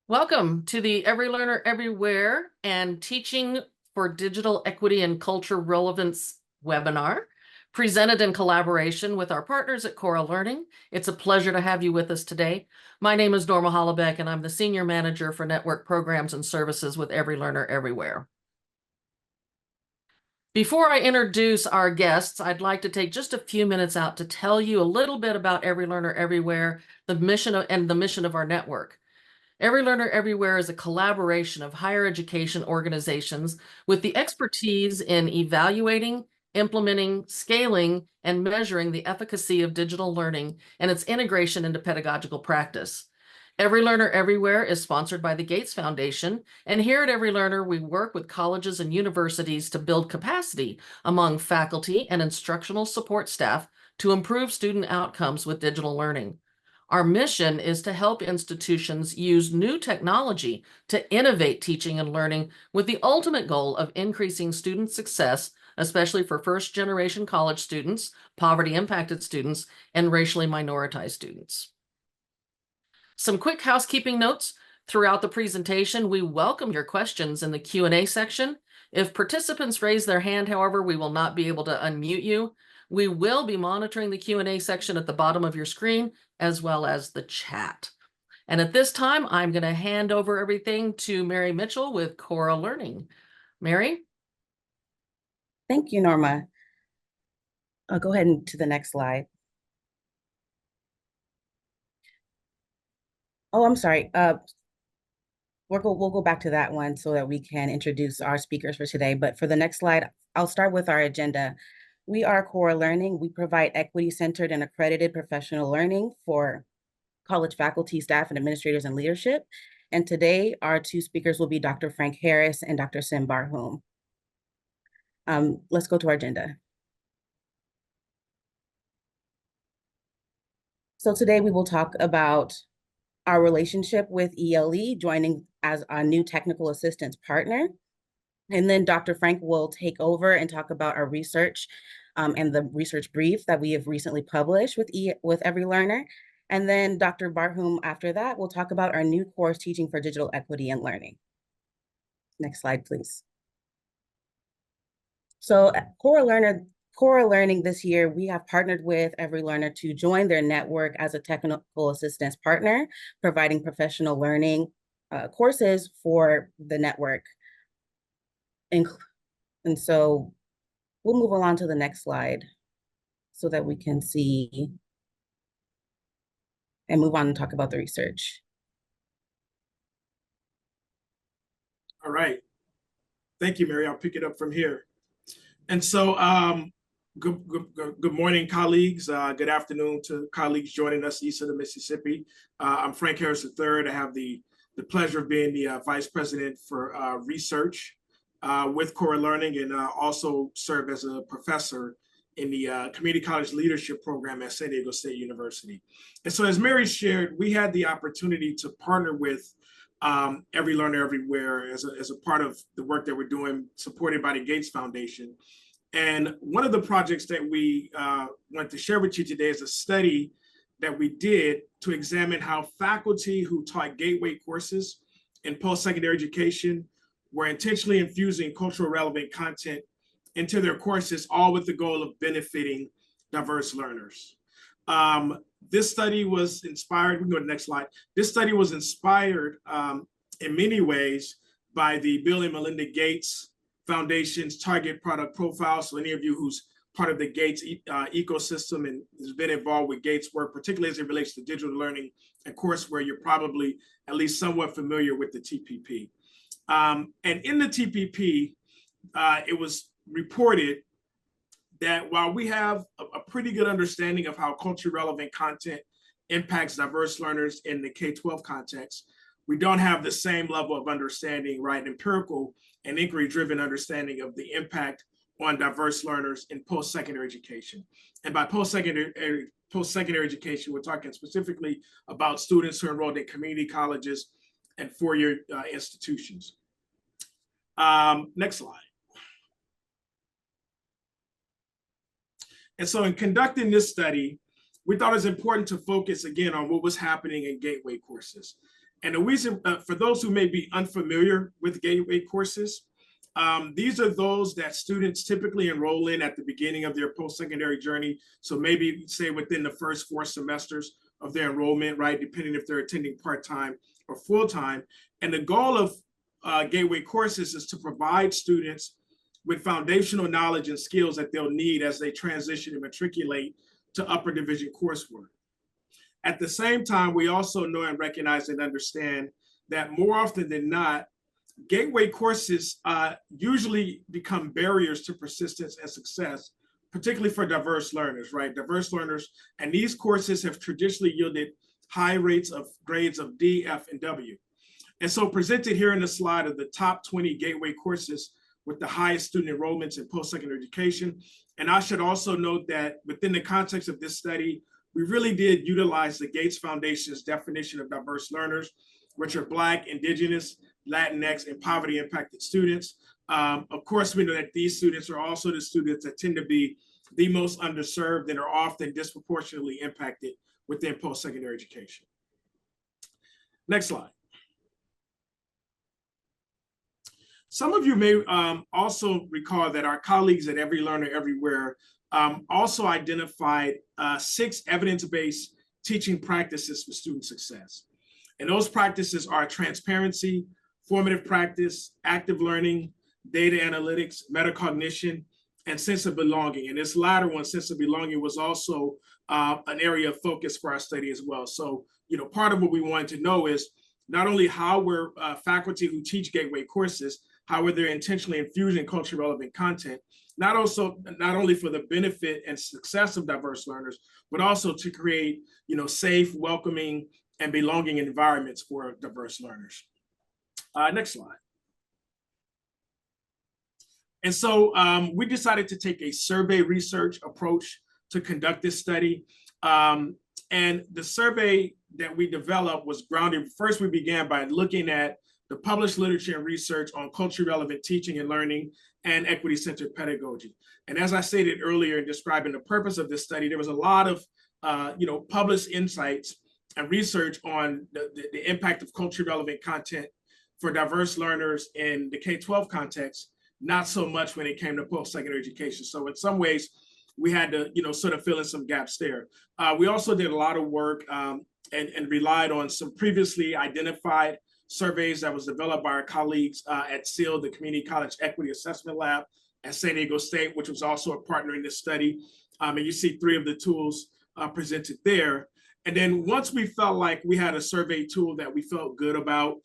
Welcome to the Every Learner Everywhere and Teaching for Digital Equity and Culture Relevance webinar, presented in collaboration with our partners at CORA Learning. It's a pleasure to have you with us today. My name is Norma Hollebeck, and I'm the Senior Manager for Network Programs and Services with Every Learner Everywhere. Before I introduce our guests, I'd like to take just a few minutes out to tell you a little bit about Every Learner Everywhere, the mission of our network. Every Learner Everywhere is a collaboration of higher education organizations with the expertise in evaluating, implementing, scaling, and measuring the efficacy of digital learning and its integration into pedagogical practice. Every Learner Everywhere is sponsored by the Gates Foundation, and here at Every Learner, we work with colleges and universities to build capacity among faculty and instructional support staff to improve student outcomes with digital learning. Our mission is to help institutions use new technology to innovate teaching and learning with the ultimate goal of increasing student success, especially for first-generation college students, poverty-impacted students, and racially minoritized students. Some quick housekeeping notes. Throughout the presentation, we welcome your questions in the Q&A section. If participants raise their hand, however, we will not be able to unmute you. We will be monitoring the Q&A section at the bottom of your screen, as well as the chat. And at this time, I'm going to hand over everything to Mary Mitchell with CORA Learning. Mary? Thank you, Norma. I'll go ahead and to the next slide. Oh, I'm sorry. We'll go back to that one so that we can introduce our speakers for today. But for the next slide, I'll start with our agenda. We are CORA Learning. We provide equity-centered and accredited professional learning for college faculty, staff, and administrators and leadership. And today, our two speakers will be Dr. Frank Harris and Dr. Sim Barhoum. Let's go to our agenda. So today we will talk about our relationship with ELE, joining as our new technical assistance partner. And then Dr. Frank will take over and talk about our research and the research brief that we have recently published with Every Learner. And then Dr. Barhoum, after that, will talk about our new course, Teaching for Digital Equity and Learning. Next slide, please. So CORA Learning this year, we have partnered with Every Learner to join their network as a technical assistance partner, providing professional learning courses for the network. And so we'll move along to the next slide so that we can see and move on and talk about the research. All right. Thank you, Mary. I'll pick it up from here. And so good morning, colleagues. Good afternoon to colleagues joining us east of the Mississippi. I'm Frank Harris III. I have the pleasure of being the Vice President for Research with CORA Learning, and also serve as a professor in the Community College Leadership Program at San Diego State University. And so as Mary shared, we had the opportunity to partner with Every Learner Everywhere as a part of the work that we're doing, supported by the Gates Foundation. And one of the projects that we want to share with you today is a study that we did to examine how faculty who taught gateway courses in post-secondary education were intentionally infusing culturally relevant content into their courses, all with the goal of benefiting diverse learners. This study was inspired, we can go to the next slide. This study was inspired in many ways by the Bill and Melinda Gates Foundation's target product profile. So any of you who's part of the Gates ecosystem and has been involved with Gates work, particularly as it relates to digital learning and courseware, you're probably at least somewhat familiar with the TPP. And in the TPP, it was reported that while we have a pretty good understanding of how culturally relevant content impacts diverse learners in the K-12 context, we don't have the same level of understanding, right, empirical and inquiry-driven understanding of the impact on diverse learners in post-secondary education. And by post-secondary education, we're talking specifically about students who are enrolled in community colleges and four-year institutions. Next slide. And so in conducting this study, we thought it was important to focus again on what was happening in gateway courses. And the reason, for those who may be unfamiliar with gateway courses, these are those that students typically enroll in at the beginning of their post-secondary journey. So maybe say within the first 4 semesters of their enrollment, right? Depending if they're attending part-time or full-time. And the goal of gateway courses is to provide students with foundational knowledge and skills that they'll need as they transition and matriculate to upper division coursework. At the same time, we also know and recognize and understand that more often than not, gateway courses usually become barriers to persistence and success, particularly for diverse learners, right? Diverse learners, and these courses have traditionally yielded high rates of grades of D, F, and W. And so presented here in the slide are the top 20 gateway courses with the highest student enrollments in post-secondary education. And I should also note that within the context of this study, we really did utilize the Gates Foundation's definition of diverse learners, which are Black, Indigenous, Latinx, and poverty impacted students. Of course, we know that these students are also the students that tend to be the most underserved and are often disproportionately impacted within post-secondary education. Next slide. Some of you may also recall that our colleagues at Every Learner Everywhere also identified 6 evidence-based teaching practices for student success. And those practices are transparency, formative practice, active learning, data analytics, metacognition, and sense of belonging. And this latter one, sense of belonging, was also an area of focus for our study as well. So, you know, part of what we wanted to know is not only how we're faculty who teach gateway courses, how are they intentionally infusing culturally relevant content, not only for the benefit and success of diverse learners, but also to create, you know, safe, welcoming, and belonging environments for diverse learners. Next slide. And so we decided to take a survey research approach to conduct this study. And the survey that we developed was grounded. First, we began by looking at the published literature and research on culturally relevant teaching and learning and equity-centered pedagogy. And as I stated earlier in describing the purpose of this study, there was a lot of published insights and research on the impact of culturally relevant content for diverse learners in the K-12 context, not so much when it came to post-secondary education. So in some ways, we had to, sort of fill in some gaps there. We also did a lot of work and relied on some previously identified surveys that was developed by our colleagues at CCEAL, the Community College Equity Assessment Lab at San Diego State, which was also a partner in this study. And you see 3 of the tools presented there. And then once we felt like we had a survey tool that we felt good about,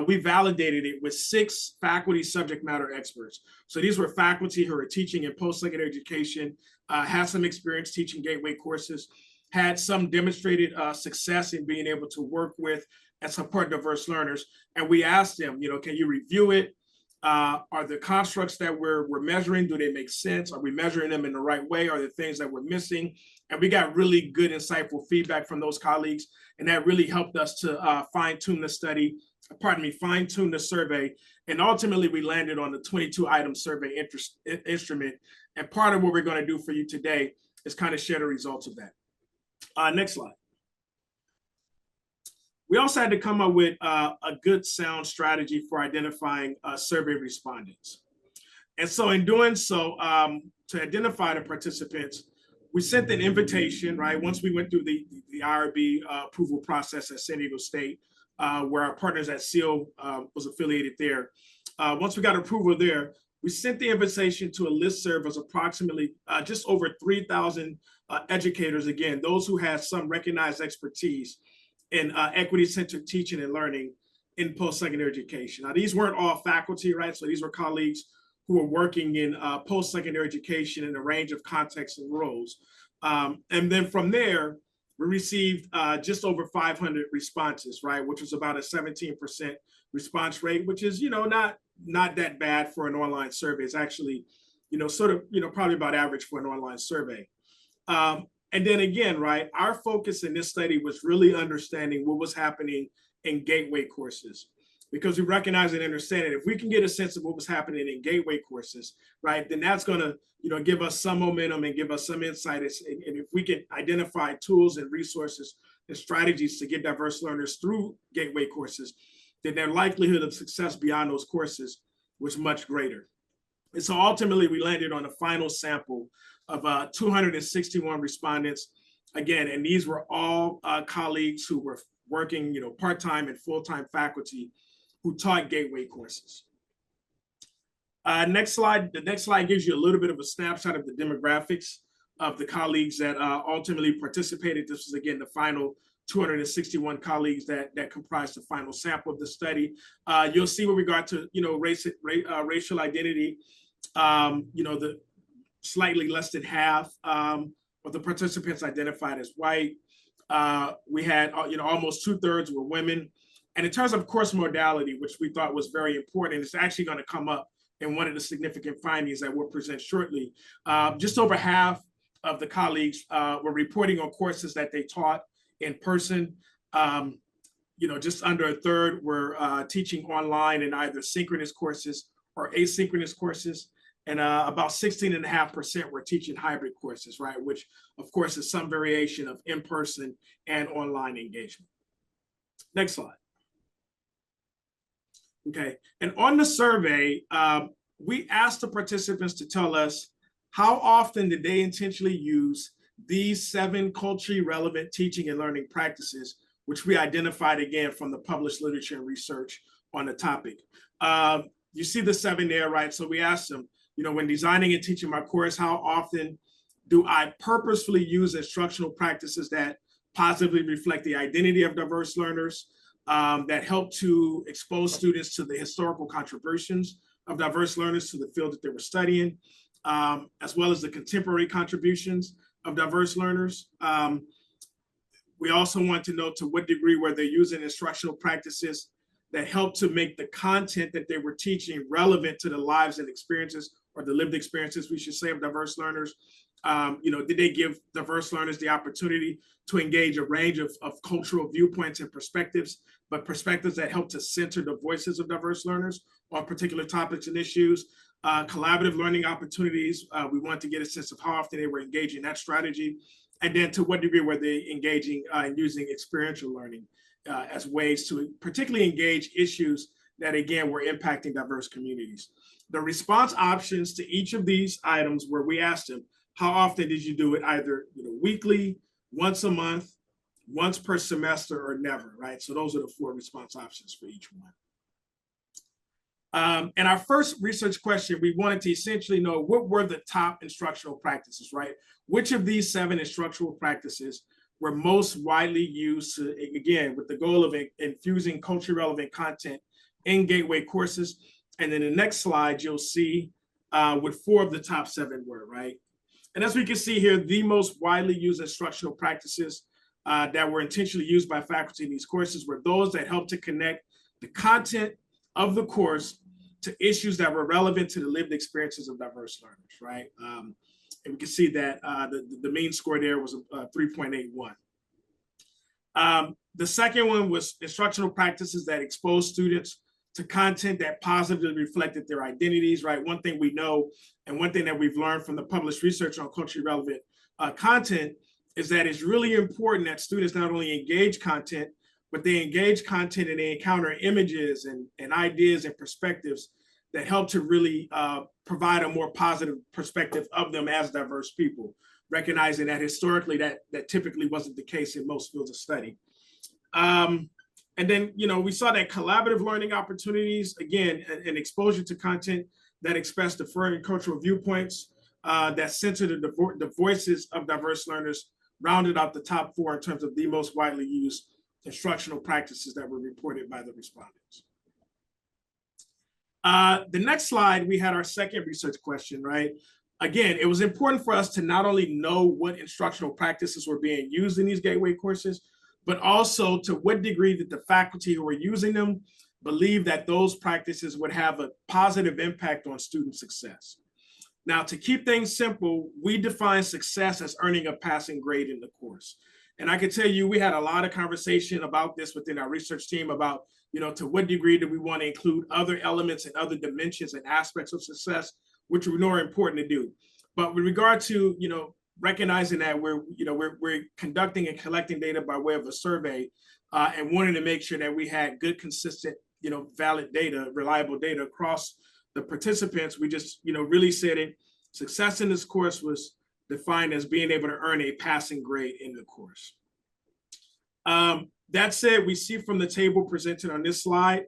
we validated it with 6 faculty subject matter experts. So these were faculty who are teaching in post-secondary education, had some experience teaching gateway courses, had some demonstrated success in being able to work with and support diverse learners. And we asked them, can you review it? Are the constructs that we're measuring, do they make sense? Are we measuring them in the right way? Are there things that we're missing? And we got really good, insightful feedback from those colleagues. And that really helped us to fine-tune the survey. And ultimately, we landed on the 22-item survey instrument. And part of what we're going to do for you today is kind of share the results of that. Next slide. We also had to come up with a good sound strategy for identifying survey respondents. And so in doing so, to identify the participants, we sent an invitation, right? Once we went through the IRB approval process at San Diego State, where our partners at CCEAL was affiliated there. Once we got approval there, we sent the invitation to a listserv of approximately just over 3,000 educators, again, those who had some recognized expertise in equity-centered teaching and learning in post-secondary education. Now, these weren't all faculty, right? So these were colleagues who were working in post-secondary education in a range of contexts and roles. And then from there, we received just over 500 responses, right? Which was about a 17% response rate, which is, not that bad for an online survey. It's actually, probably about average for an online survey. And then again, right, our focus in this study was really understanding what was happening in gateway courses, because we recognize and understand that if we can get a sense of what was happening in gateway courses, right, then that's going to, give us some momentum and give us some insight. And if we can identify tools and resources and strategies to get diverse learners through gateway courses, then their likelihood of success beyond those courses was much greater. And so ultimately, we landed on a final sample of 261 respondents. Again, and these were all colleagues who were working, part-time and full-time faculty who taught gateway courses. Next slide. The next slide gives you a little bit of a snapshot of the demographics of the colleagues that ultimately participated. This was, again, the final 261 colleagues that comprised the final sample of the study. You'll see with regard to, racial identity, the slightly less than half of the participants identified as white. We had, almost 2/3 were women. And in terms of course modality, which we thought was very important, it's actually going to come up in one of the significant findings that we'll present shortly. Just over half of the colleagues were reporting on courses that they taught in person. Just under 1/3 were teaching online in either synchronous courses or asynchronous courses. And about 16.5% were teaching hybrid courses, right? Which, of course, is some variation of in-person and online engagement. Next slide. Okay, and on the survey, we asked the participants to tell us how often did they intentionally use these 7 culturally relevant teaching and learning practices, which we identified again from the published literature and research on the topic. You see the 7 there, right? So we asked them, when designing and teaching my course, how often do I purposefully use instructional practices that positively reflect the identity of diverse learners, that help to expose students to the historical contributions of diverse learners to the field that they were studying, as well as the contemporary contributions of diverse learners. We also want to know to what degree were they using instructional practices that help to make the content that they were teaching relevant to the lives and experiences, or the lived experiences, we should say, of diverse learners. Did they give diverse learners the opportunity to engage a range of cultural viewpoints and perspectives, but perspectives that help to center the voices of diverse learners on particular topics and issues? Collaborative learning opportunities, we want to get a sense of how often they were engaging that strategy, and then to what degree were they engaging and using experiential learning as ways to particularly engage issues that, again, were impacting diverse communities. The response options to each of these items were, we asked them, how often did you do it? Either weekly, once a month, once per semester, or never, right? So those are the 4 response options for each one. And our first research question, we wanted to essentially know what were the top instructional practices, right? Which of these 7 instructional practices were most widely used to, again, with the goal of infusing culturally relevant content in gateway courses. And then the next slide, you'll see what 4 of the top 7 were, right? And as we can see here, the most widely used instructional practices that were intentionally used by faculty in these courses were those that helped to connect the content of the course to issues that were relevant to the lived experiences of diverse learners, right? And we can see that the mean score there was 3.81. The second one was instructional practices that expose students to content that positively reflected their identities, right? One thing we know, and one thing that we've learned from the published research on culturally relevant content, is that it's really important that students not only engage content, but they engage content and they encounter images and ideas and perspectives that help to really provide a more positive perspective of them as diverse people, recognizing that historically that typically wasn't the case in most fields of study. And then, we saw that collaborative learning opportunities, again, and exposure to content that express different cultural viewpoints, that center the voices of diverse learners, rounded out the top 4 in terms of the most widely used instructional practices that were reported by the respondents. The next slide, we had our second research question, right? Again, it was important for us to not only know what instructional practices were being used in these gateway courses, but also to what degree did the faculty who were using them believe that those practices would have a positive impact on student success. Now, to keep things simple, we define success as earning a passing grade in the course. And I can tell you, we had a lot of conversation about this within our research team about, to what degree do we want to include other elements and other dimensions and aspects of success, which we know are important to do. But with regard to, recognizing that we're conducting and collecting data by way of a survey, and wanting to make sure that we had good, consistent, valid data, reliable data across the participants, we just, really said it. Success in this course was defined as being able to earn a passing grade in the course. That said, we see from the table presented on this slide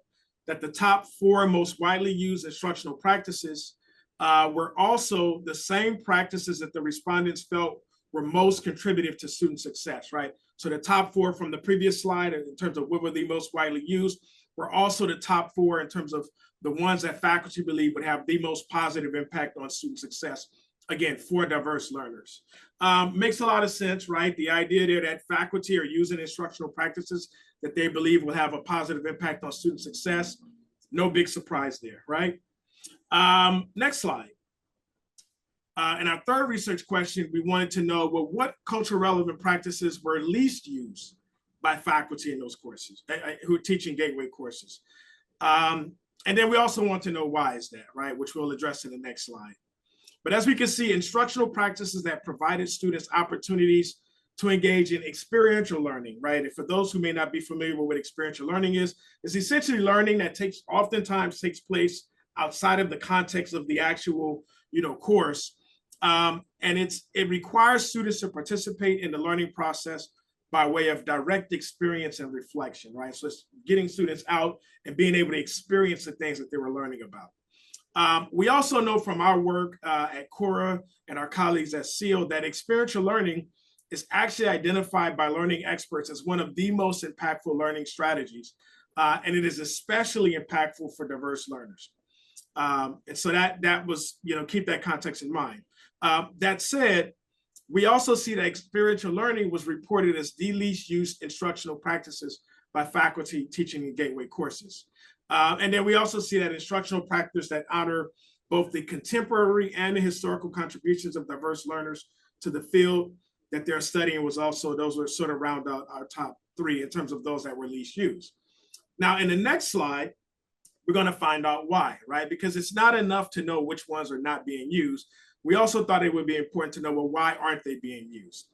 that the top 4 most widely used instructional practices were also the same practices that the respondents felt were most contributive to student success, right? So the top 4 from the previous slide in terms of what were the most widely used were also the top 4 in terms of the ones that faculty believe would have the most positive impact on student success, again, for diverse learners. Makes a lot of sense, right? The idea there that faculty are using instructional practices that they believe will have a positive impact on student success. No big surprise there, right? Next slide. And our third research question, we wanted to know, well, what culturally relevant practices were least used by faculty in those courses, who are teaching gateway courses? And then we also want to know why is that, right? Which we'll address in the next slide. But as we can see, instructional practices that provided students opportunities to engage in experiential learning, right? And for those who may not be familiar with what experiential learning is, it's essentially learning that oftentimes takes place outside of the context of the actual, course. And it requires students to participate in the learning process by way of direct experience and reflection, right? So it's getting students out and being able to experience the things that they were learning about. We also know from our work at CORA and our colleagues at CCEAL that experiential learning is actually identified by learning experts as one of the most impactful learning strategies. And it is especially impactful for diverse learners. And so that was, keep that context in mind. That said, we also see that experiential learning was reported as the least used instructional practices by faculty teaching in gateway courses. And then we also see that instructional practices that honor both the contemporary and the historical contributions of diverse learners to the field that they're studying those were sort of round out our top 3 in terms of those that were least used. Now, in the next slide, we're going to find out why, right? Because it's not enough to know which ones are not being used. We also thought it would be important to know, well, why aren't they being used?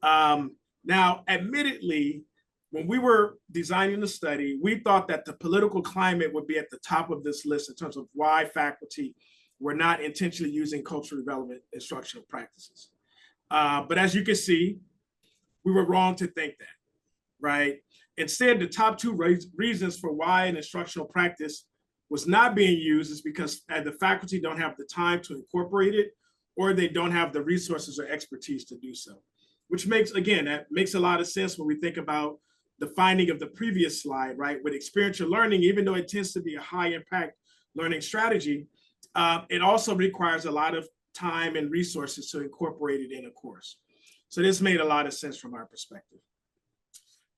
Now, admittedly, when we were designing the study, we thought that the political climate would be at the top of this list in terms of why faculty were not intentionally using culturally relevant instructional practices. But as you can see, we were wrong to think that, right? Instead, the top 2 reasons for why an instructional practice was not being used is because the faculty don't have the time to incorporate it, or they don't have the resources or expertise to do so, which makes a lot of sense when we think about the finding of the previous slide, right? With experiential learning, even though it tends to be a high impact learning strategy, it also requires a lot of time and resources to incorporate it in a course. So this made a lot of sense from our perspective.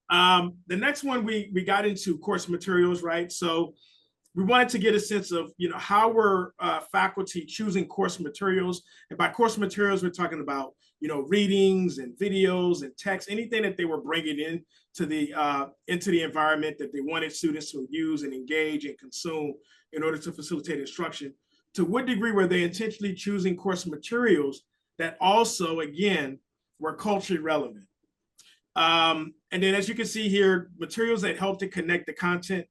The next one, we got into course materials, right? So we wanted to get a sense of, how were faculty choosing course materials? And by course materials, we're talking about, readings and videos and text, anything that they were bringing in to into the environment that they wanted students to use and engage and consume in order to facilitate instruction. To what degree were they intentionally choosing course materials that also, again, were culturally relevant? And then, as you can see here, materials that help to connect the content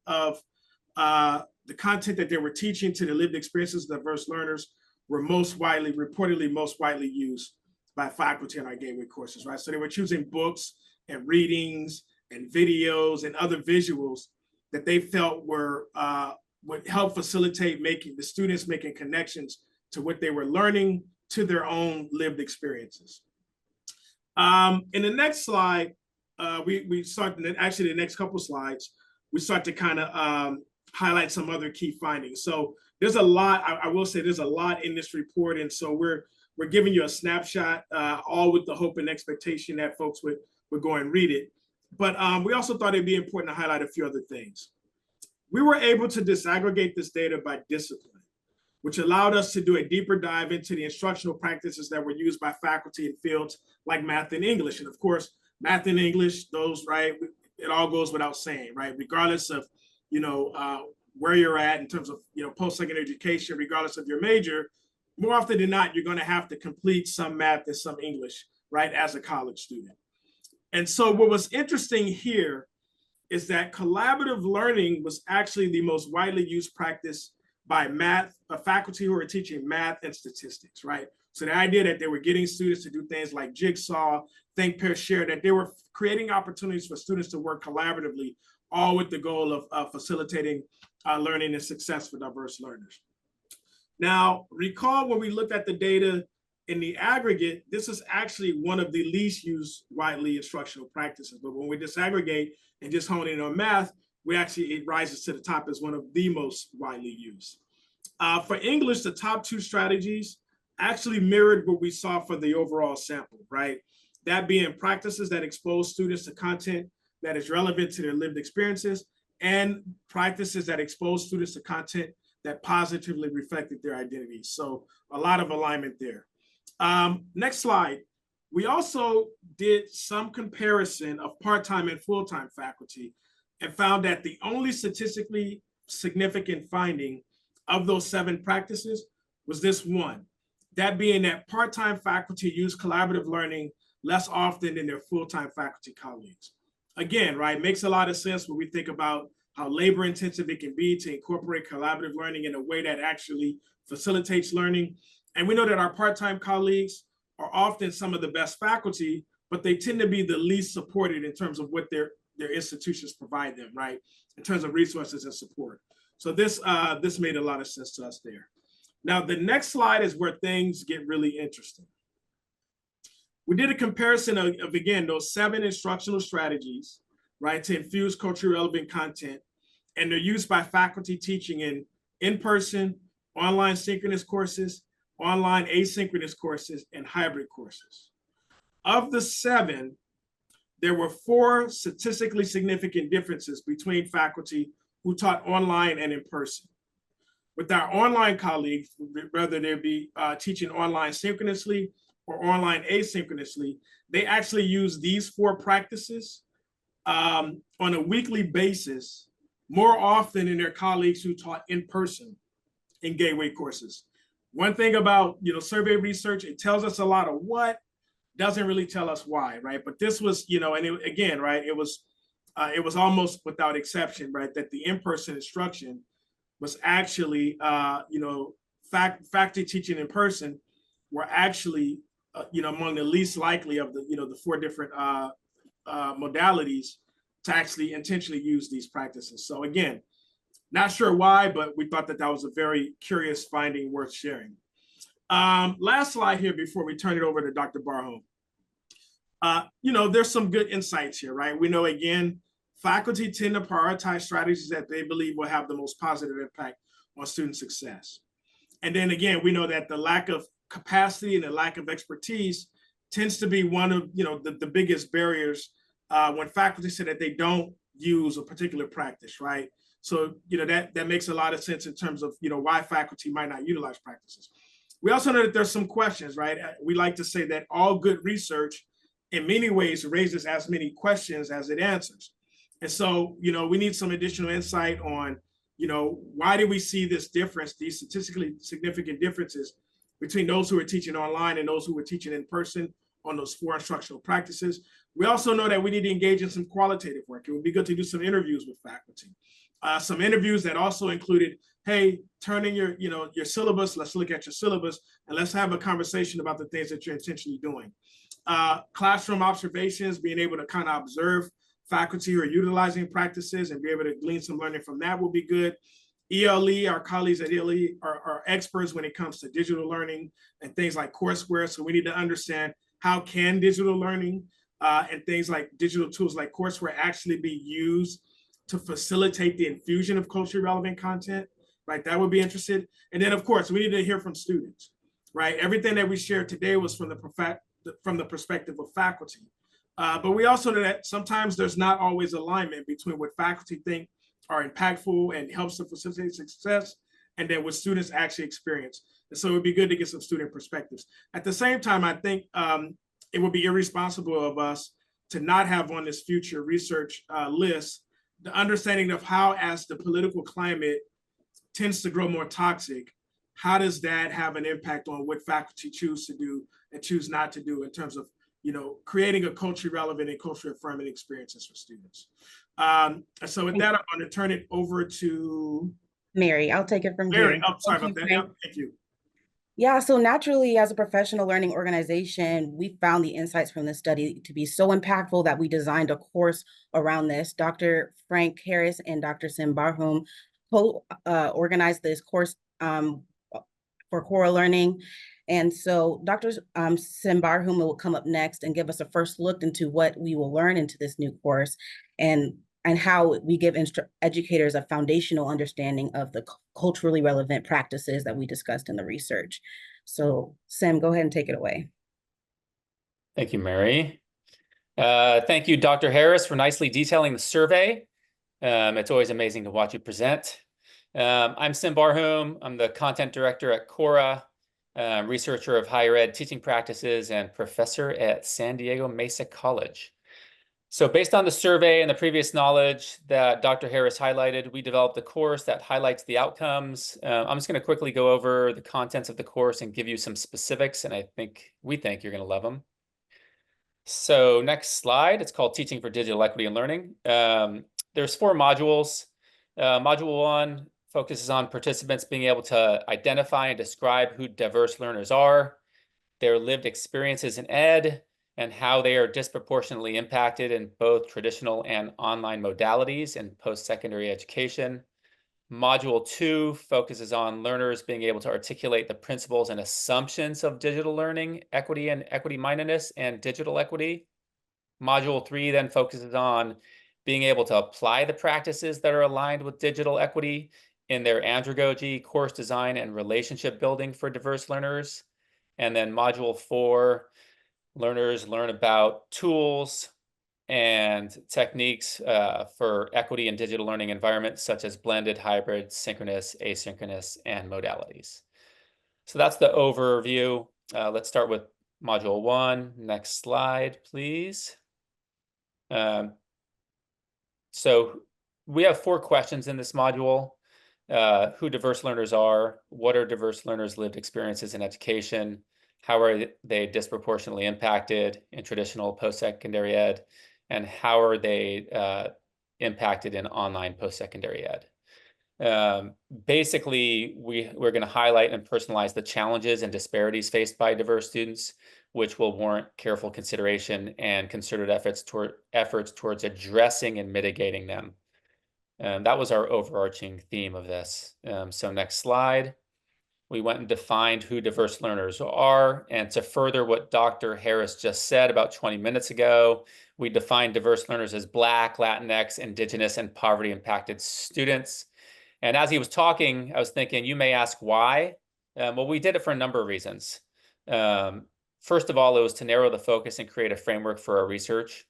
that they were teaching to the lived experiences of diverse learners were reportedly most widely used by faculty in our gateway courses, right? So they were choosing books and readings and videos and other visuals that they felt would help facilitate the students making connections to what they were learning to their own lived experiences. In the next slide, we start, actually the next couple slides, we start to kind of highlight some other key findings. So there's a lot, I will say there's a lot in this report. And so we're giving you a snapshot, all with the hope and expectation that folks would go and read it. But we also thought it'd be important to highlight a few other things. We were able to disaggregate this data by discipline, which allowed us to do a deeper dive into the instructional practices that were used by faculty in fields like math and English. And of course, math and English, those, right, it all goes without saying, right? Regardless of, where you're at in terms of, post-secondary education, regardless of your major, more often than not, you're going to have to complete some math and some English, right, as a college student. And so what was interesting here is that collaborative learning was actually the most widely used practice by faculty who are teaching math and statistics, right? So the idea that they were getting students to do things like jigsaw, think, pair, share, that they were creating opportunities for students to work collaboratively, all with the goal of facilitating learning and success for diverse learners. Now, recall when we looked at the data in the aggregate, this is actually one of the least used widely instructional practices. But when we disaggregate and just hone in on math, it rises to the top as one of the most widely used. For English, the top two strategies actually mirrored what we saw for the overall sample, right? That being practices that expose students to content that is relevant to their lived experiences, and practices that expose students to content that positively reflected their identities. So a lot of alignment there. Next slide. We also did some comparison of part-time and full-time faculty and found that the only statistically significant finding of those 7 practices was this one, that being that part-time faculty use collaborative learning less often than their full-time faculty colleagues. Again, right, makes a lot of sense when we think about how labor intensive it can be to incorporate collaborative learning in a way that actually facilitates learning. And we know that our part-time colleagues are often some of the best faculty, but they tend to be the least supported in terms of what their institutions provide them, right? In terms of resources and support. So this made a lot of sense to us there. Now, the next slide is where things get really interesting. We did a comparison of again, those 7 instructional strategies, right, to infuse culturally relevant content, and they're used by faculty teaching in-person, online synchronous courses, online asynchronous courses, and hybrid courses. Of the 7, there were 4 statistically significant differences between faculty who taught online and in person. With our online colleagues, whether they be teaching online synchronously or online asynchronously, they actually use these 4 practices on a weekly basis more often than their colleagues who taught in person in gateway courses. One thing about survey research, it tells us a lot of what, doesn't really tell us why, right? But this was, and again, right, it was almost without exception, right, that the in-person instruction was actually, faculty teaching in person were actually, among the least likely of the 4 different modalities to actually intentionally use these practices. So again, not sure why, but we thought that was a very curious finding worth sharing. Last slide here before we turn it over to Dr. Barhoum. There's some good insights here, right? We know, again, faculty tend to prioritize strategies that they believe will have the most positive impact on student success. And then again, we know that the lack of capacity and the lack of expertise tends to be one of the biggest barriers when faculty say that they don't use a particular practice, right? So that makes a lot of sense in terms of why faculty might not utilize practices. We also know that there's some questions, right? We like to say that all good research in many ways raises as many questions as it answers. And so, we need some additional insight on, why do we see this difference, these statistically significant differences between those who are teaching online and those who are teaching in person on those 4 instructional practices. We also know that we need to engage in some qualitative work. It would be good to do some interviews with faculty. Some interviews that also included, hey, turn in your syllabus, let's look at your syllabus, and let's have a conversation about the things that you're intentionally doing. Classroom observations, being able to kind of observe faculty who are utilizing practices and be able to glean some learning from that will be good. ELE, our colleagues at ELE are experts when it comes to digital learning and things like courseware. So we need to understand how can digital learning and things like digital tools like courseware actually be used to facilitate the infusion of culturally relevant content, right? That would be interesting. And then, of course, we need to hear from students, right? Everything that we shared today was from the perspective of faculty. But we also know that sometimes there's not always alignment between what faculty think are impactful and helps to facilitate success and then what students actually experience. And so it would be good to get some student perspectives. At the same time, I think it would be irresponsible of us to not have on this future research list the understanding of how, as the political climate tends to grow more toxic, how does that have an impact on what faculty choose to do and choose not to do in terms of, creating a culturally relevant and culturally affirming experiences for students? So with that, I'm going to turn it over to Mary, I'll take it from Mary. here. Oh, sorry Thank about you, that. Frank. Yep, thank you. Yeah, so naturally, as a professional learning organization, we found the insights from this study to be so impactful that we designed a course around this. Dr. Frank Harris and Dr. Sim Barhoum organized this course for CORA Learning. And so Dr. Sim Barhoum will come up next and give us a first look into what we will learn into this new course and how we give educators a foundational understanding of the culturally relevant practices that we discussed in the research. So Sim, go ahead and take it away. Thank you, Mary. Thank you, Dr. Harris, for nicely detailing the survey. It's always amazing to watch you present. I'm Sim Barhoum. I'm the content director at CORA, researcher of higher ed teaching practices, and professor at San Diego Mesa College. So based on the survey and the previous knowledge that Dr. Harris highlighted, we developed a course that highlights the outcomes. I'm just going to quickly go over the contents of the course and give you some specifics, and we think you're going to love them. So next slide, it's called Teaching for Digital Equity and Learning. There's 4 modules. Module 1 focuses on participants being able to identify and describe who diverse learners are, their lived experiences in ed, and how they are disproportionately impacted in both traditional and online modalities in post-secondary education. Module 2 focuses on learners being able to articulate the principles and assumptions of digital learning, equity and equity-mindedness, and digital equity. Module 3 then focuses on being able to apply the practices that are aligned with digital equity in their andragogy, course design, and relationship building for diverse learners. And then Module 4, learners learn about tools and techniques for equity in digital learning environments, such as blended, hybrid, synchronous, asynchronous, and modalities. So that's the overview. Let's start with Module 1. Next slide, please. So we have 4 questions in this module. Who diverse learners are, what are diverse learners' lived experiences in education, how are they disproportionately impacted in traditional post-secondary ed, and how are they impacted in online post-secondary ed. Basically, we're going to highlight and personalize the challenges and disparities faced by diverse students, which will warrant careful consideration and concerted efforts towards addressing and mitigating them. That was our overarching theme of this. So next slide. We went and defined who diverse learners are. And to further what Dr. Harris just said about 20 minutes ago, we defined diverse learners as Black, Latinx, Indigenous, and poverty-impacted students. And as he was talking, I was thinking, you may ask why. Well, we did it for a number of reasons. First of all, it was to narrow the focus and create a framework for our research.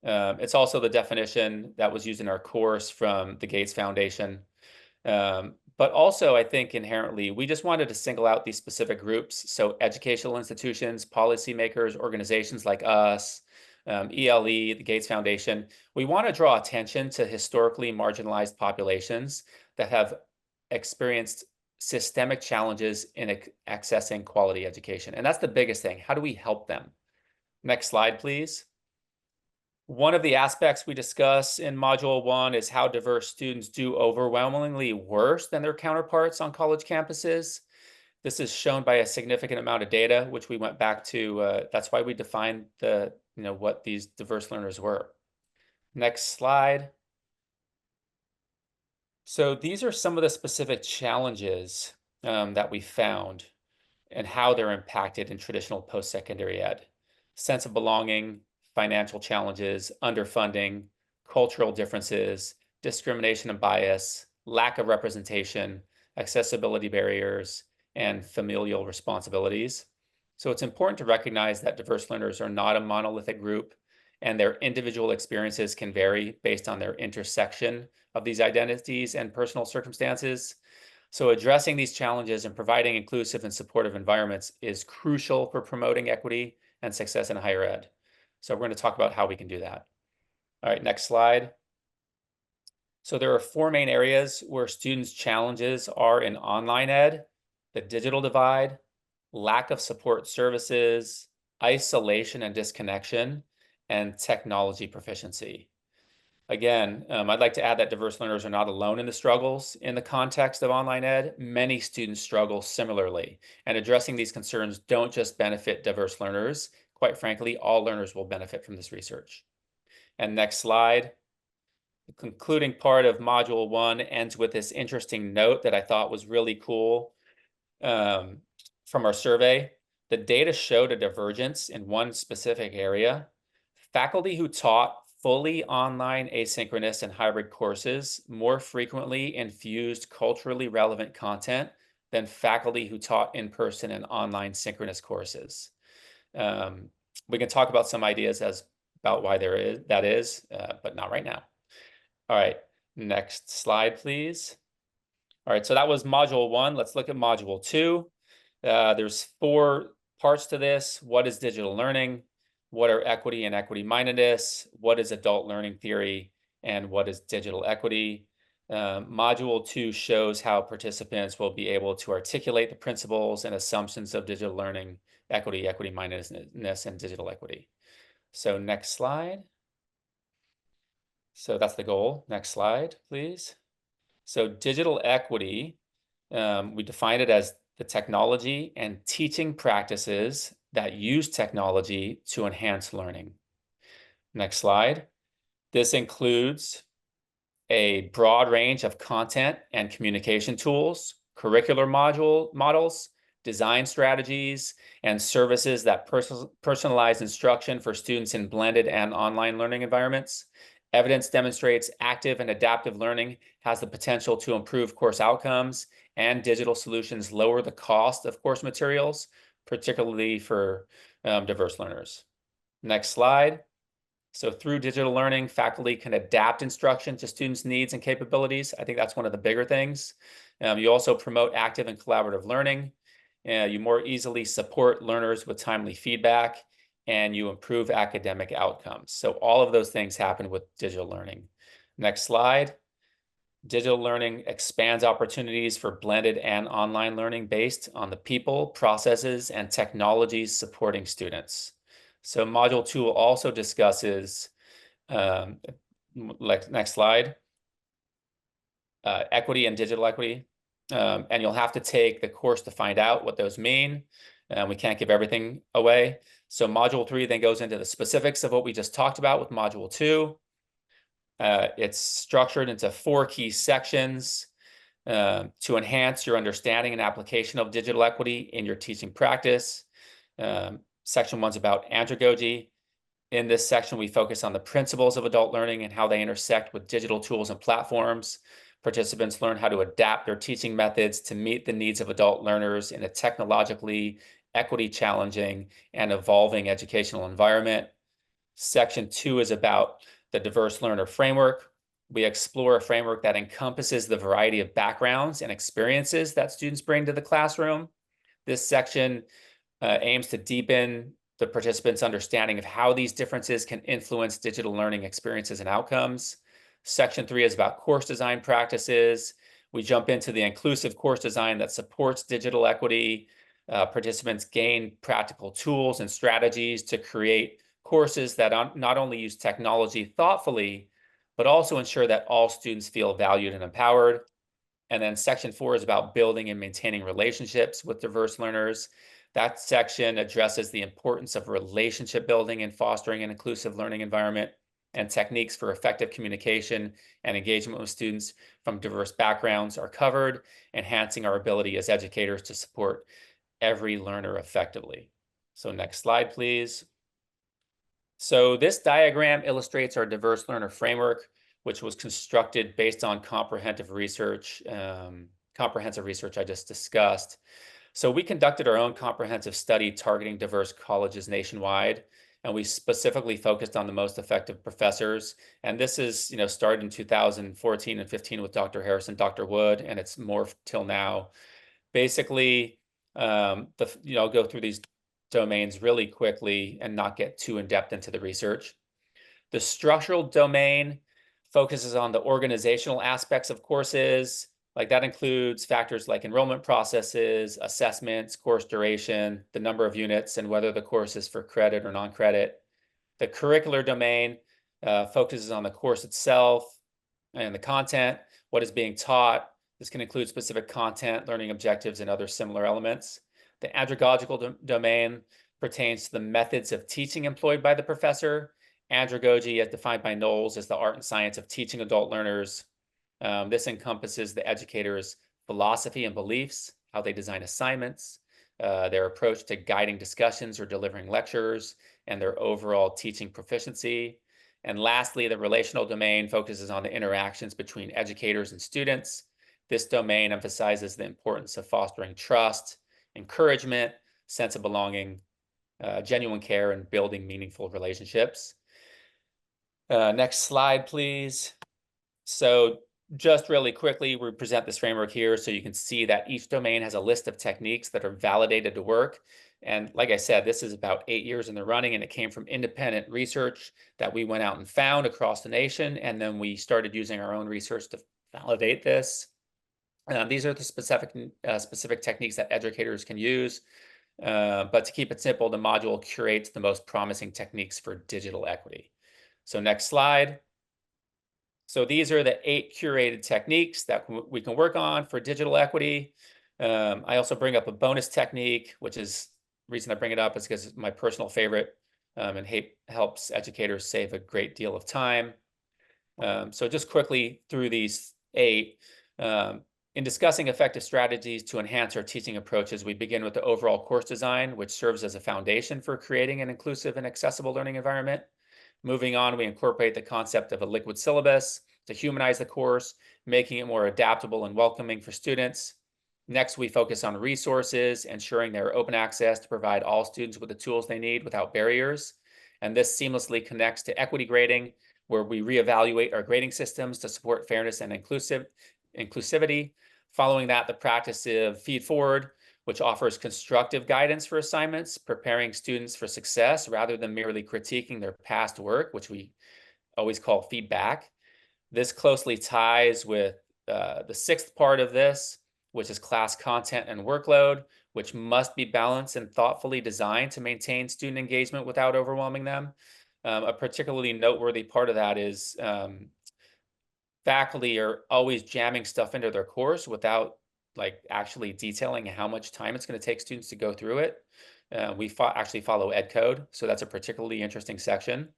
It's also the definition that was used in our course from the Gates Foundation. But also, I think inherently, we just wanted to single out these specific groups. So educational institutions, policymakers, organizations like us, ELE, the Gates Foundation. We want to draw attention to historically marginalized populations that have experienced systemic challenges in accessing quality education. And that's the biggest thing. How do we help them? Next slide, please. One of the aspects we discuss in Module 1 is how diverse students do overwhelmingly worse than their counterparts on college campuses. This is shown by a significant amount of data, which we went back to. That's why we defined what these diverse learners were. Next slide. So these are some of the specific challenges that we found and how they're impacted in traditional post-secondary ed. Sense of belonging, financial challenges, underfunding, cultural differences, discrimination and bias, lack of representation, accessibility barriers, and familial responsibilities. So it's important to recognize that diverse learners are not a monolithic group, and their individual experiences can vary based on their intersection of these identities and personal circumstances. So addressing these challenges and providing inclusive and supportive environments is crucial for promoting equity and success in higher ed. So we're going to talk about how we can do that. All right, next slide. So there are 4 main areas where students' challenges are in online ed. the digital divide, lack of support services, isolation and disconnection, and technology proficiency. Again, I'd like to add that diverse learners are not alone in the struggles in the context of online ed. Many students struggle similarly, and addressing these concerns don't just benefit diverse learners. Quite frankly, all learners will benefit from this research. And next slide. The concluding part of Module 1 ends with this interesting note that I thought was really cool from our survey. The data showed a divergence in one specific area. Faculty who taught fully online asynchronous and hybrid courses more frequently infused culturally relevant content than faculty who taught in person and online synchronous courses. We can talk about some ideas about why that is, but not right now. All right, next slide, please. All right, so that was Module 1. Let's look at Module 2. There's 4 parts to this. What is digital learning? What are equity and equity-mindedness? What is adult learning theory? And what is digital equity? Module 2 shows how participants will be able to articulate the principles and assumptions of digital learning, equity, equity-mindedness, and digital equity. So next slide. So that's the goal. Next slide, please. So digital equity, we define it as the technology and teaching practices that use technology to enhance learning. Next slide. This includes a broad range of content and communication tools, curricular models, design strategies, and services that personalize instruction for students in blended and online learning environments. Evidence demonstrates active and adaptive learning has the potential to improve course outcomes, and digital solutions lower the cost of course materials, particularly for diverse learners. Next slide. So through digital learning, faculty can adapt instruction to students' needs and capabilities. I think that's one of the bigger things. You also promote active and collaborative learning. You more easily support learners with timely feedback, and you improve academic outcomes. So all of those things happen with digital learning. Next slide. Digital learning expands opportunities for blended and online learning based on the people, processes, and technologies supporting students. So Module 2 also discusses, next slide, equity and digital equity. And you'll have to take the course to find out what those mean. We can't give everything away. So Module 3 then goes into the specifics of what we just talked about with Module 2. It's structured into 4 key sections to enhance your understanding and application of digital equity in your teaching practice. Section 1's about andragogy. In this section, we focus on the principles of adult learning and how they intersect with digital tools and platforms. Participants learn how to adapt their teaching methods to meet the needs of adult learners in a technologically equity challenging and evolving educational environment. Section 2 is about the diverse learner framework. We explore a framework that encompasses the variety of backgrounds and experiences that students bring to the classroom. This section aims to deepen the participants' understanding of how these differences can influence digital learning experiences and outcomes. Section 3 is about course design practices. We jump into the inclusive course design that supports digital equity. Participants gain practical tools and strategies to create courses that not only use technology thoughtfully, but also ensure that all students feel valued and empowered. And then Section 4 is about building and maintaining relationships with diverse learners. That section addresses the importance of relationship building and fostering an inclusive learning environment, and techniques for effective communication and engagement with students from diverse backgrounds are covered, enhancing our ability as educators to support every learner effectively. So next slide, please. So this diagram illustrates our diverse learner framework, which was constructed based on comprehensive research I just discussed. So we conducted our own comprehensive study targeting diverse colleges nationwide, and we specifically focused on the most effective professors. And this is, started in 2014 and 15 with Dr. Harris and Dr. Wood, and it's morphed till now. Basically, I'll go through these domains really quickly and not get too in-depth into the research. The structural domain focuses on the organizational aspects of courses, Like that includes factors like enrollment processes, assessments, course duration, the number of units, and whether the course is for credit or non-credit. The curricular domain focuses on the course itself and the content, what is being taught. This can include specific content, learning objectives, and other similar elements. The andragogical domain pertains to the methods of teaching employed by the professor. Andragogy, as defined by Knowles, is the art and science of teaching adult learners. This encompasses the educator's philosophy and beliefs, how they design assignments, their approach to guiding discussions or delivering lectures, and their overall teaching proficiency. And lastly, the relational domain focuses on the interactions between educators and students. This domain emphasizes the importance of fostering trust, encouragement, sense of belonging, genuine care, and building meaningful relationships. Next slide, please. So just really quickly, we present this framework here so you can see that each domain has a list of techniques that are validated to work. And like I said, this is about 8 years in the running, and it came from independent research that we went out and found across the nation. And then we started using our own research to validate this. These are the specific techniques that educators can use. But to keep it simple, the module curates the most promising techniques for digital equity. So next slide. So these are the 8 curated techniques that we can work on for digital equity. I also bring up a bonus technique, which is the reason I bring it up is because it's my personal favorite and helps educators save a great deal of time. So just quickly through these 8, in discussing effective strategies to enhance our teaching approaches, we begin with the overall course design, which serves as a foundation for creating an inclusive and accessible learning environment. Moving on, we incorporate the concept of a liquid syllabus to humanize the course, making it more adaptable and welcoming for students. Next, we focus on resources, ensuring they're open access to provide all students with the tools they need without barriers. And this seamlessly connects to equity grading, where we reevaluate our grading systems to support fairness and inclusivity. Following that, the practice of feed forward, which offers constructive guidance for assignments, preparing students for success rather than merely critiquing their past work, which we always call feedback. This closely ties with the 6th part of this, which is class content and workload, which must be balanced and thoughtfully designed to maintain student engagement without overwhelming them. A particularly noteworthy part of that is faculty are always jamming stuff into their course without like actually detailing how much time it's going to take students to go through it. We actually follow ed code, so that's a particularly interesting section.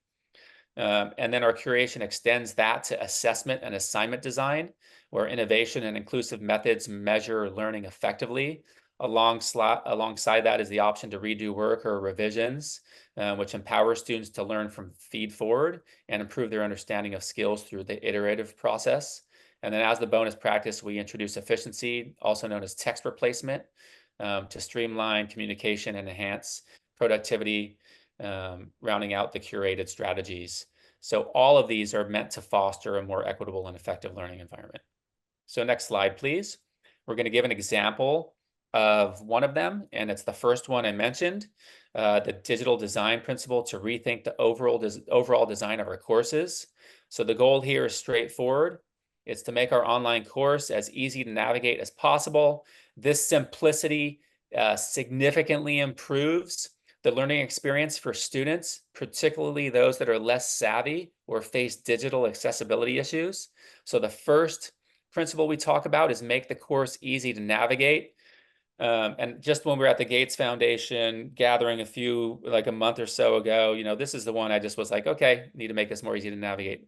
And then our curation extends that to assessment and assignment design, where innovation and inclusive methods measure learning effectively. Alongside that is the option to redo work or revisions, which empowers students to learn from feed forward and improve their understanding of skills through the iterative process. And then as the bonus practice, we introduce efficiency, also known as text replacement, to streamline communication and enhance productivity, rounding out the curated strategies. So all of these are meant to foster a more equitable and effective learning environment. So next slide, please. We're going to give an example of one of them, and it's the first one I mentioned, the digital design principle to rethink the overall design of our courses. So the goal here is straightforward. It's to make our online course as easy to navigate as possible. This simplicity significantly improves the learning experience for students, particularly those that are less savvy or face digital accessibility issues. So the first principle we talk about is make the course easy to navigate. And just when we were at the Gates Foundation gathering a month or so ago, this is the one I just was like, okay, need to make this more easy to navigate,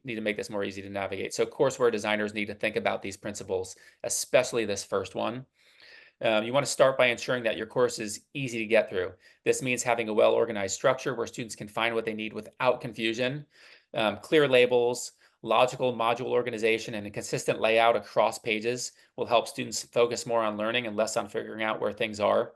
So courseware designers need to think about these principles, especially this first one. You want to start by ensuring that your course is easy to get through. This means having a well-organized structure where students can find what they need without confusion. Clear labels, logical module organization, and a consistent layout across pages will help students focus more on learning and less on figuring out where things are.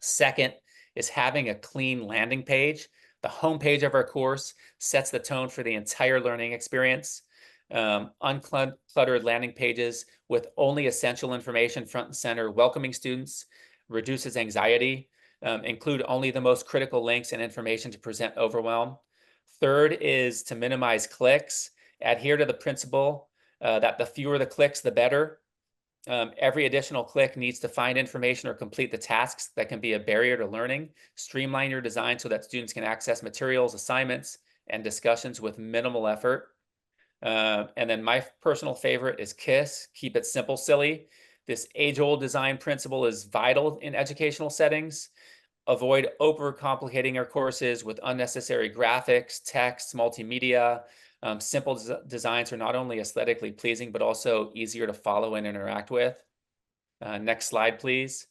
Second is having a clean landing page. The home page of our course sets the tone for the entire learning experience. Uncluttered landing pages with only essential information front and center, welcoming students, reduces anxiety. Include only the most critical links and information to present overwhelm. Third is to minimize clicks. Adhere to the principle that the fewer the clicks, the better. Every additional click needs to find information or complete the tasks that can be a barrier to learning. Streamline your design so that students can access materials, assignments, and discussions with minimal effort. And then my personal favorite is KISS, keep it simple, silly. This age-old design principle is vital in educational settings. Avoid overcomplicating our courses with unnecessary graphics, text, multimedia. Simple designs are not only aesthetically pleasing, but also easier to follow and interact with. Next slide, please.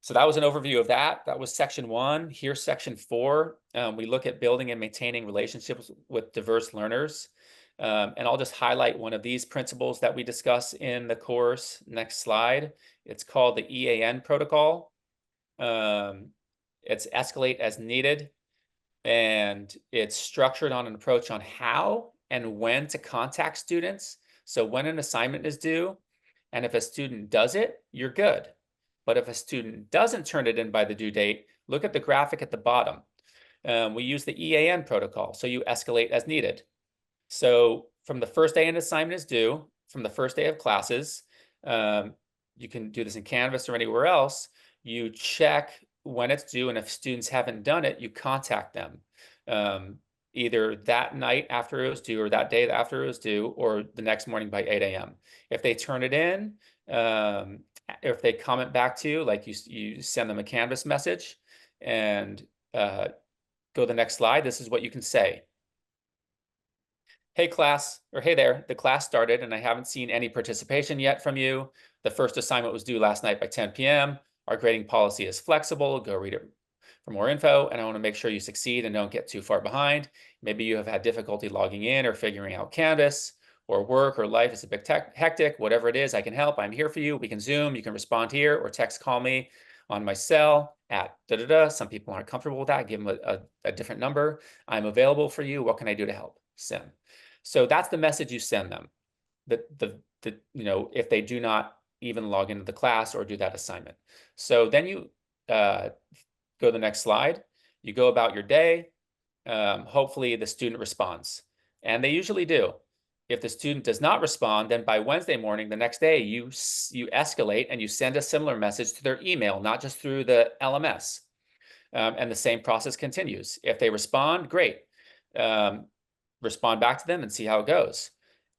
So that was an overview of that. That was section 1. Here's section 4. We look at building and maintaining relationships with diverse learners. And I'll just highlight one of these principles that we discuss in the course. Next slide. It's called the EAN protocol. It's escalate as needed, and it's structured on an approach on how and when to contact students. So when an assignment is due, and if a student does it, you're good. But if a student doesn't turn it in by the due date, look at the graphic at the bottom. We use the EAN protocol, so you escalate as needed. So from the first day an assignment is due, from the first day of classes, you can do this in Canvas or anywhere else, you check when it's due, and if students haven't done it, you contact them. Either that night after it was due, or that day after it was due, or the next morning by 8 a.m. If they turn it in, if they comment back to you, like you send them a Canvas message, and go to the next slide, this is what you can say. Hey class, or hey there, the class started and I haven't seen any participation yet from you. The first assignment was due last night by 10 p.m. Our grading policy is flexible. Go read it for more info, and I want to make sure you succeed and don't get too far behind. Maybe you have had difficulty logging in or figuring out Canvas, or work or life is a bit hectic. Whatever it is, I can help. I'm here for you. We can Zoom. You can respond here or text call me on my cell at da-da-da. Some people aren't comfortable with that. Give them a different number. I'm available for you. What can I do to help? Sim. So that's the message you send them. If they do not even log into the class or do that assignment. So then you go to the next slide. You go about your day. Hopefully the student responds, and they usually do. If the student does not respond, then by Wednesday morning, the next day, you escalate and you send a similar message to their email, not just through the LMS. And the same process continues. If they respond, great. Respond back to them and see how it goes.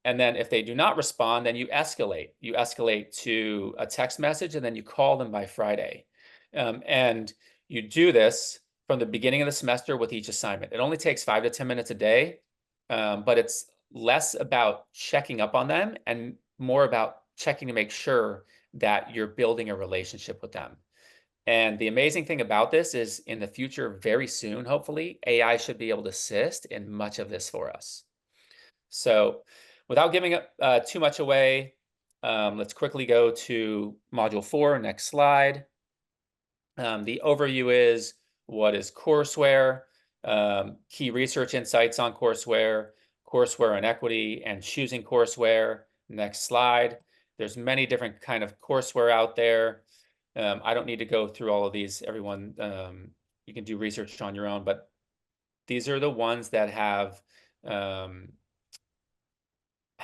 And then if they do not respond, then you escalate. You escalate to a text message, and then you call them by Friday. And you do this from the beginning of the semester with each assignment. It only takes 5 to 10 minutes a day, but it's less about checking up on them and more about checking to make sure that you're building a relationship with them. And the amazing thing about this is in the future, very soon, hopefully, AI should be able to assist in much of this for us. So without giving too much away, let's quickly go to Module 4, next slide. The overview is, what is courseware, key research insights on courseware, courseware and equity, and choosing courseware. Next slide. There's many different kind of courseware out there. I don't need to go through all of these. Everyone, you can do research on your own, but these are the ones that are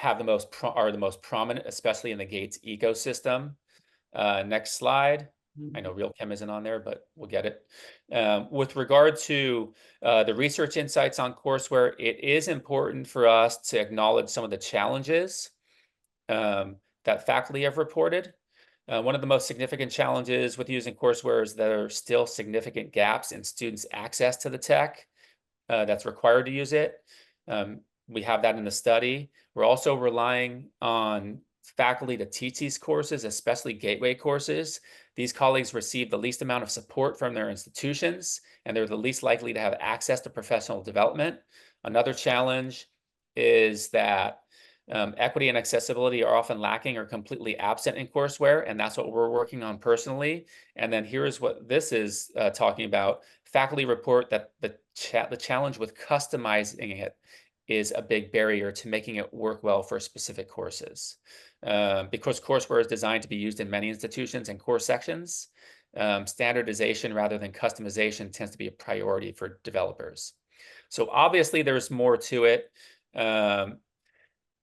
the most prominent, especially in the Gates ecosystem. Next slide. I know Real Chem isn't on there, but we'll get it. With regard to the research insights on courseware, it is important for us to acknowledge some of the challenges that faculty have reported. One of the most significant challenges with using courseware is there are still significant gaps in students' access to the tech that's required to use it. We have that in the study. We're also relying on faculty to teach these courses, especially gateway courses. These colleagues receive the least amount of support from their institutions, and they're the least likely to have access to professional development. Another challenge is that equity and accessibility are often lacking or completely absent in courseware, and that's what we're working on personally. And then here's what this is talking about. Faculty report that the challenge with customizing it is a big barrier to making it work well for specific courses. Because courseware is designed to be used in many institutions and course sections, standardization rather than customization tends to be a priority for developers. So obviously there's more to it.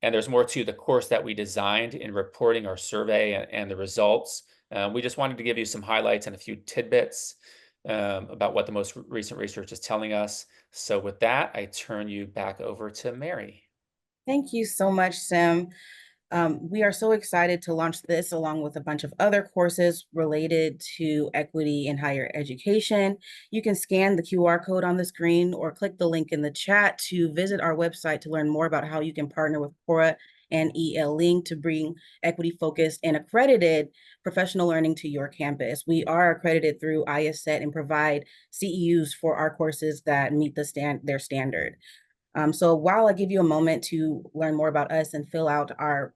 And there's more to the course that we designed in reporting our survey and the results. We just wanted to give you some highlights and a few tidbits about what the most recent research is telling us. So with that, I turn you back over to Mary. Thank you so much, Sim. We are so excited to launch this along with a bunch of other courses related to equity in higher education. You can scan the QR code on the screen or click the link in the chat to visit our website to learn more about how you can partner with CORA and ELLing to bring equity-focused and accredited professional learning to your campus. We are accredited through ISET and provide CEUs for our courses that meet their standard. So while I give you a moment to learn more about us and fill out our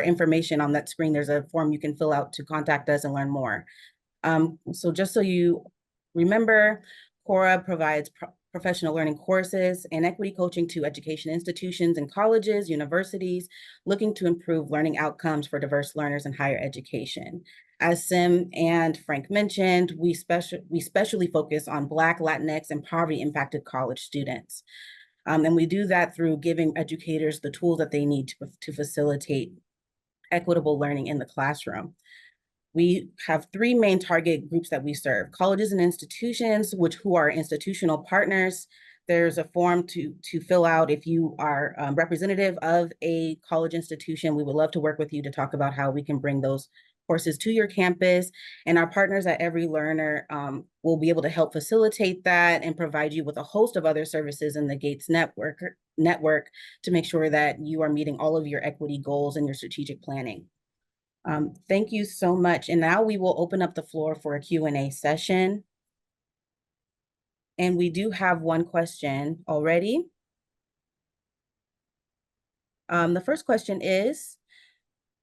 information on that screen, there's a form you can fill out to contact us and learn more. So just so you remember, CORA provides professional learning courses and equity coaching to education institutions and colleges, universities, looking to improve learning outcomes for diverse learners in higher education. As Sim and Frank mentioned, we specially focus on Black, Latinx, and poverty-impacted college students. And we do that through giving educators the tools that they need to facilitate equitable learning in the classroom. We have three main target groups that we serve: colleges and institutions, who are institutional partners. There's a form to fill out if you are representative of a college institution. We would love to work with you to talk about how we can bring those courses to your campus. And our partners at Every Learner will be able to help facilitate that and provide you with a host of other services in the Gates network to make sure that you are meeting all of your equity goals and your strategic planning. Thank you so much. And now we will open up the floor for a Q&A session. And we do have one question already. The first question is,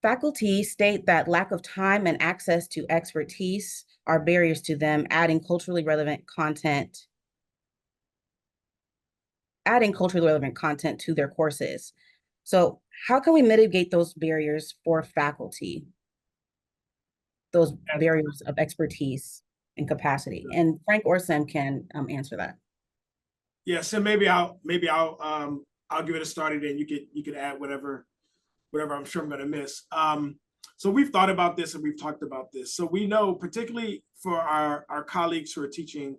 faculty state that lack of time and access to expertise are barriers to them adding culturally relevant content to their courses. So how can we mitigate those barriers for faculty? Those barriers of expertise and capacity. And Frank or Sim can answer that. Yeah, so maybe I'll give it a start, and then you can add whatever I'm sure I'm going to miss. So we've thought about this and we've talked about this. So we know, particularly for our colleagues who are teaching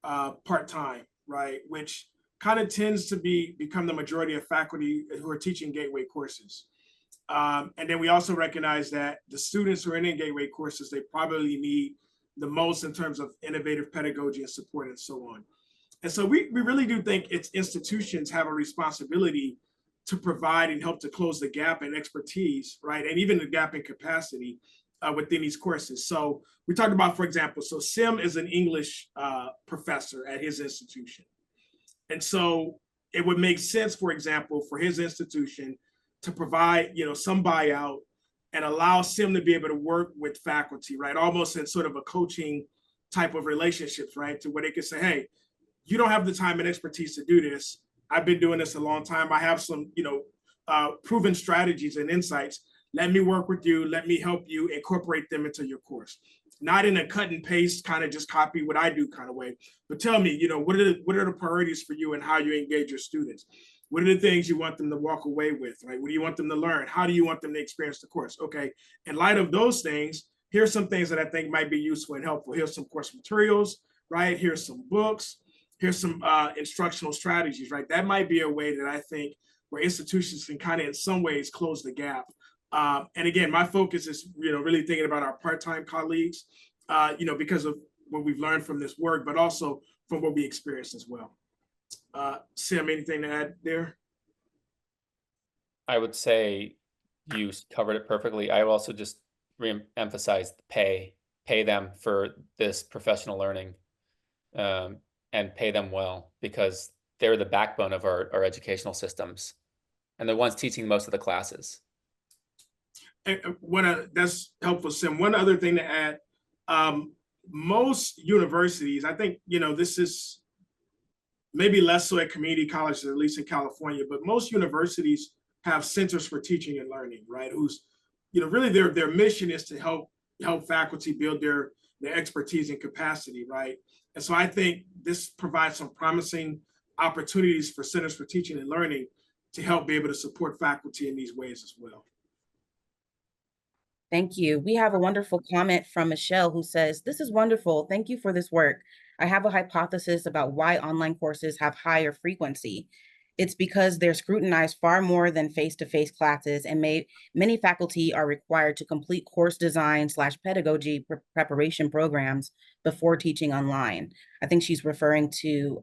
part-time, right, which kind of tends to become the majority of faculty who are teaching gateway courses. And then we also recognize that the students who are in gateway courses, they probably need the most in terms of innovative pedagogy and support and so on. And so we really do think institutions have a responsibility to provide and help to close the gap in expertise, right? And even the gap in capacity within these courses. So we talked about, for example, so Sim is an English professor at his institution. And so it would make sense, for example, for his institution to provide, some buyout and allow Sim to be able to work with faculty, right? Almost in sort of a coaching type of relationships, right? To where they can say, hey, you don't have the time and expertise to do this. I've been doing this a long time. I have some, proven strategies and insights. Let me work with you. Let me help you incorporate them into your course. Not in a cut and paste kind of just copy what I do kind of way, but tell me, what are the priorities for you and how you engage your students? What are the things you want them to walk away with, right? What do you want them to learn? How do you want them to experience the course? Okay, in light of those things, here's some things that I think might be useful and helpful. Here's some course materials, right? Here's some books. Here's some instructional strategies, right? That might be a way that I think where institutions can kind of in some ways close the gap. And again, my focus is, really thinking about our part-time colleagues, because of what we've learned from this work, but also from what we experienced as well. Sim, anything to add there? I would say you covered it perfectly. I will also just re-emphasize pay them for this professional learning, and pay them well, because they're the backbone of our educational systems and the ones teaching most of the classes. And that's helpful, Sim. One other thing to add, most universities, I think, this is maybe less so at community colleges, at least in California, but most universities have centers for teaching and learning, right? Who's, really their mission is to help faculty build their expertise and capacity, right? And so I think this provides some promising opportunities for centers for teaching and learning to help be able to support faculty in these ways as well. Thank you. We have a wonderful comment from Michelle who says, "This is wonderful. Thank you for this work. I have a hypothesis about why online courses have higher frequency. It's because they're scrutinized far more than face-to-face classes, and many faculty are required to complete course design / pedagogy preparation programs before teaching online." I think she's referring to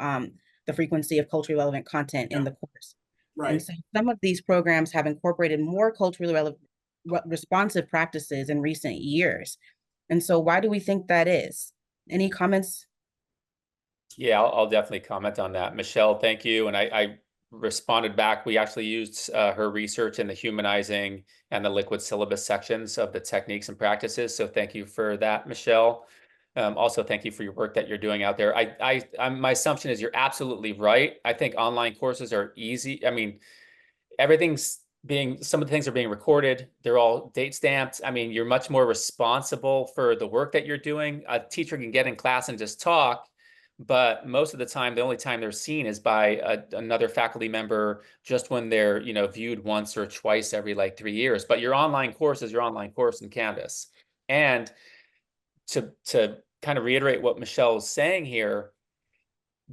the frequency of culturally relevant content in the course. Right. And so some of these programs have incorporated more culturally relevant responsive practices in recent years. And so why do we think that is? Any comments? Yeah, I'll definitely comment on that. Michelle, thank you. And I responded back. We actually used her research in the humanizing and the liquid syllabus sections of the techniques and practices. So thank you for that, Michelle. Also, thank you for your work that you're doing out there. My assumption is you're absolutely right. I think online courses are easy. I mean, some of the things are being recorded. They're all date stamped. I mean, you're much more responsible for the work that you're doing. A teacher can get in class and just talk, but most of the time, the only time they're seen is by another faculty member just when they're, viewed once or twice every like 3 years. But your online course is your online course in Canvas. And to kind of reiterate what Michelle is saying here,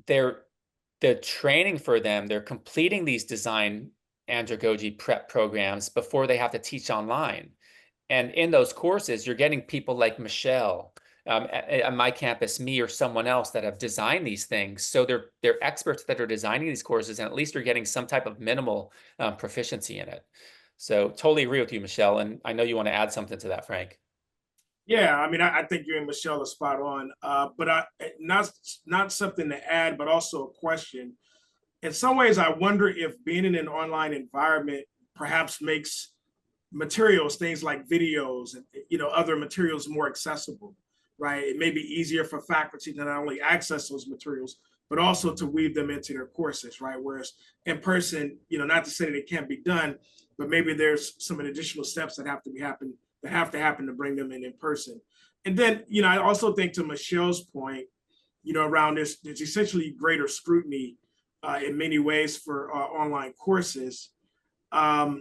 the training for them, they're completing these design andragogy prep programs before they have to teach online. And in those courses, you're getting people like Michelle, at my campus, me or someone else that have designed these things. So they're experts that are designing these courses, and at least you're getting some type of minimal proficiency in it. So totally agree with you, Michelle. And I know you want to add something to that, Frank. Yeah, I mean, I think you and Michelle are spot on, but not something to add, but also a question. In some ways, I wonder if being in an online environment perhaps makes materials, things like videos and other materials more accessible, right? It may be easier for faculty to not only access those materials, but also to weave them into their courses, right? Whereas in person, not to say that it can't be done, but maybe there's some additional steps that have to happen to bring them in person. And then, I also think, to Michelle's point, around there's essentially greater scrutiny in many ways for online courses. I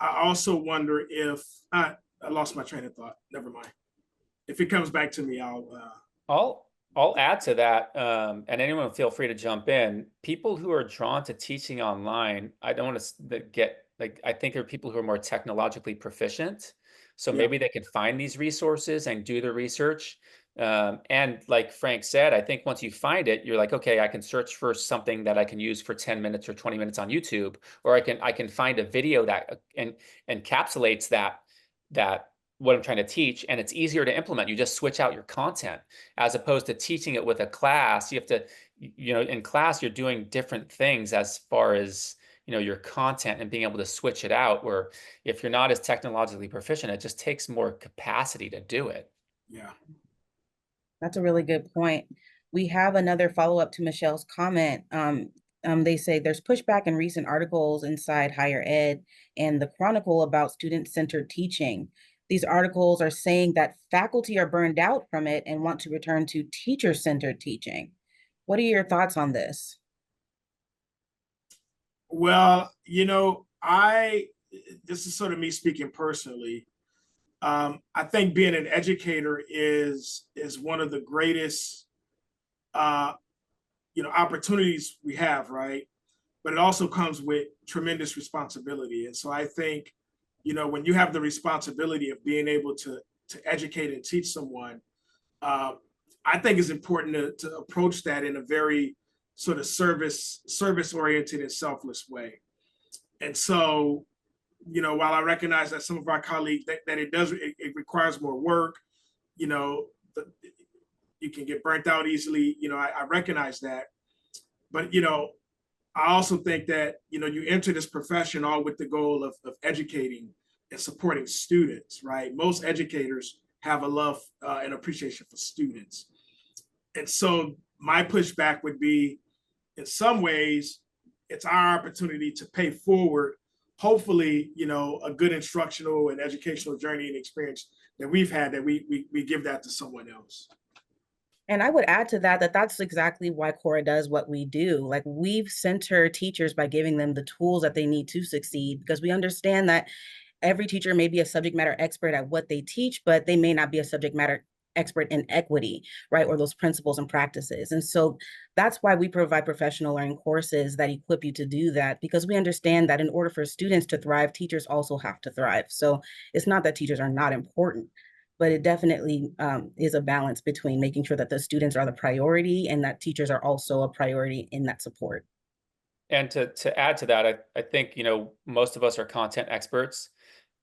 also wonder if I lost my train of thought. Never mind. If it comes back to me, I'll add to that, and anyone feel free to jump in. People who are drawn to teaching online, I don't want to get I think there are people who are more technologically proficient. So maybe they can find these resources and do the research. And like Frank said, I think once you find it, you're like, okay, I can search for something that I can use for 10 minutes or 20 minutes on YouTube, or I can find a video that encapsulates that what I'm trying to teach, and it's easier to implement. You just switch out your content as opposed to teaching it with a class. You have to, in class, you're doing different things as far as, your content and being able to switch it out, where if you're not as technologically proficient, it just takes more capacity to do it. Yeah. That's a really good point. We have another follow-up to Michelle's comment. They say there's pushback in recent articles inside higher ed and the Chronicle about student-centered teaching. These articles are saying that faculty are burned out from it and want to return to teacher-centered teaching. What are your thoughts on this? Well, this is sort of me speaking personally. I think being an educator is one of the greatest, opportunities we have, right? But it also comes with tremendous responsibility. And so I think, when you have the responsibility of being able to educate and teach someone, I think it's important to approach that in a very sort of service-oriented and selfless way. And so, while I recognize that some of our colleagues that it requires more work, you can get burnt out easily. I recognize that, but I also think that you enter this profession all with the goal of educating and supporting students, right? Most educators have a love and appreciation for students, and so my pushback would be, in some ways, it's our opportunity to pay forward, hopefully, a good instructional and educational journey and experience that we've had, that we give that to someone else. And I would add to that, that's exactly why CORA does what we do. Like, we've centered teachers by giving them the tools that they need to succeed, because we understand that every teacher may be a subject matter expert at what they teach, but they may not be a subject matter expert in equity, right? Or those principles and practices. And so that's why we provide professional learning courses that equip you to do that, because we understand that in order for students to thrive, teachers also have to thrive. So it's not that teachers are not important, but it definitely is a balance between making sure that the students are the priority and that teachers are also a priority in that support. And to add to that, I think, you know, most of us are content experts.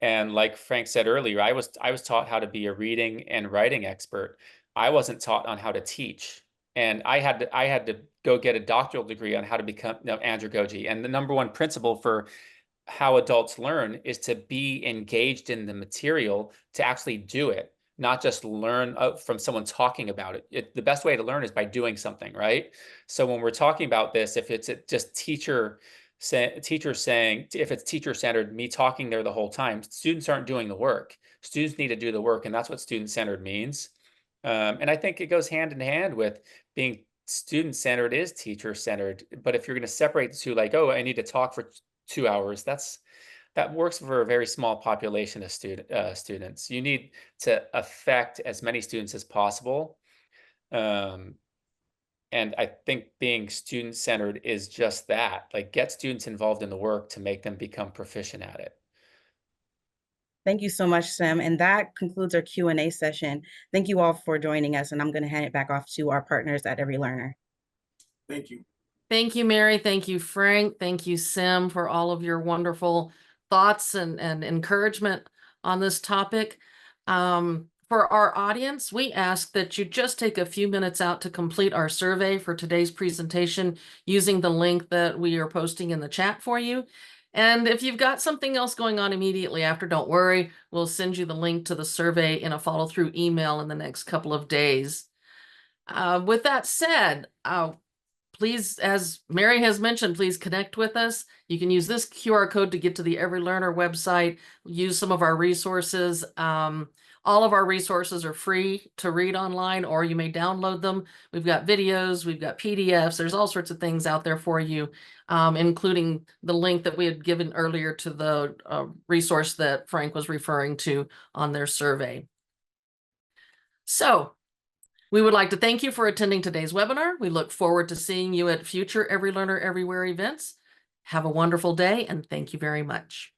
And like Frank said earlier, I was taught how to be a reading and writing expert. I wasn't taught on how to teach. And I had to go get a doctoral degree on how to become, you know, andragogy. And the number one principle for how adults learn is to be engaged in the material, to actually do it, not just learn from someone talking about it. The best way to learn is by doing something, right? So when we're talking about this, if it's just teacher saying, if it's teacher-centered, me talking there the whole time, students aren't doing the work. Students need to do the work, and that's what student-centered means. And I think it goes hand in hand with being student-centered is teacher-centered. But if you're going to separate the two, like, oh, I need to talk for 2 hours, that works for a very small population of students. You need to affect as many students as possible. And I think being student-centered is just that, like, get students involved in the work to make them become proficient at it. Thank you so much, Sim. And that concludes our Q&A session. Thank you all for joining us, and I'm going to hand it back off to our partners at Every Learner. Thank you. Thank you, Mary. Thank you, Frank. Thank you, Sim, for all of your wonderful thoughts and encouragement on this topic. For our audience, we ask that you just take a few minutes out to complete our survey for today's presentation using the link that we are posting in the chat for you. And if you've got something else going on immediately after, don't worry. We'll send you the link to the survey in a follow-through email in the next couple of days. With that said, please, as Mary has mentioned, please connect with us. You can use this QR code to get to the Every Learner website, use some of our resources. All of our resources are free to read online, or you may download them. We've got videos, we've got PDFs, there's all sorts of things out there for you, including the link that we had given earlier to the resource that Frank was referring to on their survey. So, we would like to thank you for attending today's webinar. We look forward to seeing you at future Every Learner Everywhere events. Have a wonderful day, and thank you very much.